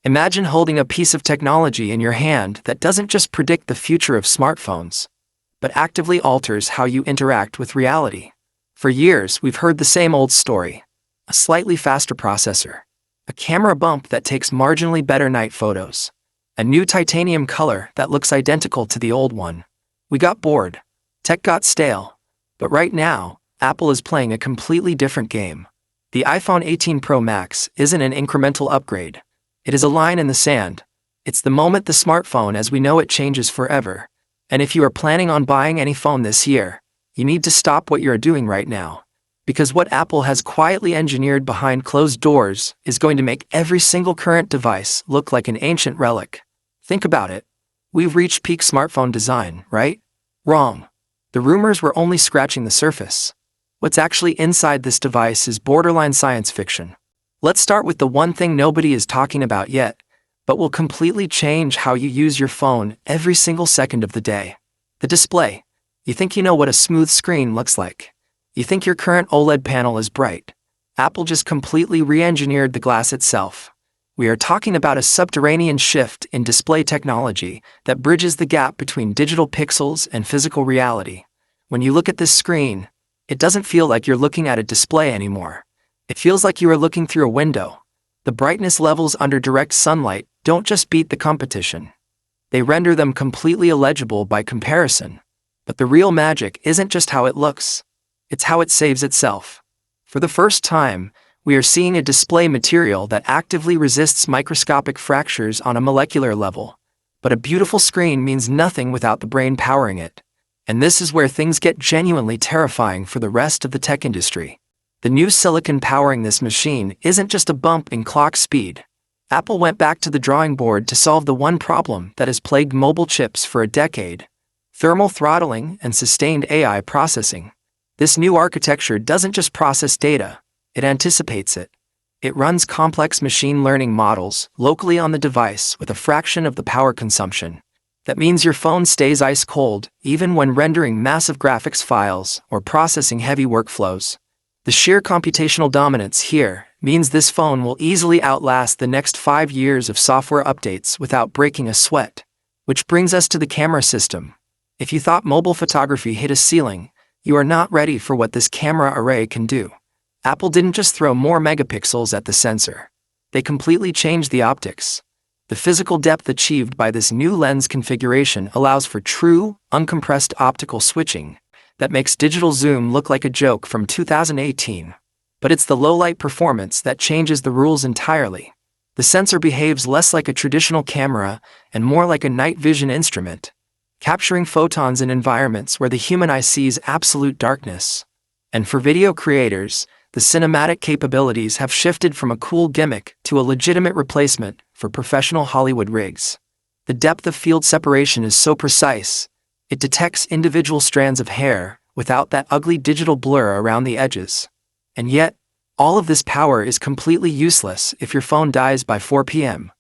Imagine holding a piece of technology in your hand that doesn't just predict the future of smartphones, but actively alters how you interact with reality. For years, we've heard the same old story. A slightly faster processor, a camera bump that takes marginally better night photos, a new titanium color that looks identical to the old one. We got bored. Tech got stale. But right now, Apple is playing a completely different game. The iPhone 18 Pro Max isn't an incremental upgrade. It is a line in the sand. It's the moment the smartphone as we know it changes forever. And if you are planning on buying any phone this year, you need to stop what you are doing right now. Because what Apple has quietly engineered behind closed doors is going to make every single current device look like an ancient relic. Think about it. We've reached peak smartphone design, right? Wrong. The rumors were only scratching the surface. What's actually inside this device is borderline science fiction. Let's start with the one thing nobody is talking about yet, but will completely change how you use your phone every single second of the day. The display. You think you know what a smooth screen looks like. You think your current OLED panel is bright. Apple just completely re-engineered the glass itself. We are talking about a subterranean shift in display technology that bridges the gap between digital pixels and physical reality. When you look at this screen, it doesn't feel like you're looking at a display anymore. It feels like you are looking through a window. The brightness levels under direct sunlight don't just beat the competition. They render them completely illegible by comparison. But the real magic isn't just how it looks. It's how it saves itself. For the first time, we are seeing a display material that actively resists microscopic fractures on a molecular level. But a beautiful screen means nothing without the brain powering it. And this is where things get genuinely terrifying for the rest of the tech industry. The new silicon powering this machine isn't just a bump in clock speed. Apple went back to the drawing board to solve the one problem that has plagued mobile chips for a decade: thermal throttling and sustained AI processing. This new architecture doesn't just process data, it anticipates it. It runs complex machine learning models locally on the device with a fraction of the power consumption. That means your phone stays ice cold even when rendering massive graphics files or processing heavy workflows. The sheer computational dominance here means this phone will easily outlast the next 5 years of software updates without breaking a sweat. Which brings us to the camera system. If you thought mobile photography hit a ceiling, you are not ready for what this camera array can do. Apple didn't just throw more megapixels at the sensor. They completely changed the optics. The physical depth achieved by this new lens configuration allows for true, uncompressed optical switching that makes digital zoom look like a joke from 2018. But it's the low-light performance that changes the rules entirely. The sensor behaves less like a traditional camera and more like a night vision instrument, capturing photons in environments where the human eye sees absolute darkness. And for video creators, the cinematic capabilities have shifted from a cool gimmick to a legitimate replacement for professional Hollywood rigs. The depth of field separation is so precise, it detects individual strands of hair without that ugly digital blur around the edges. And yet, all of this power is completely useless if your phone dies by 4 p.m.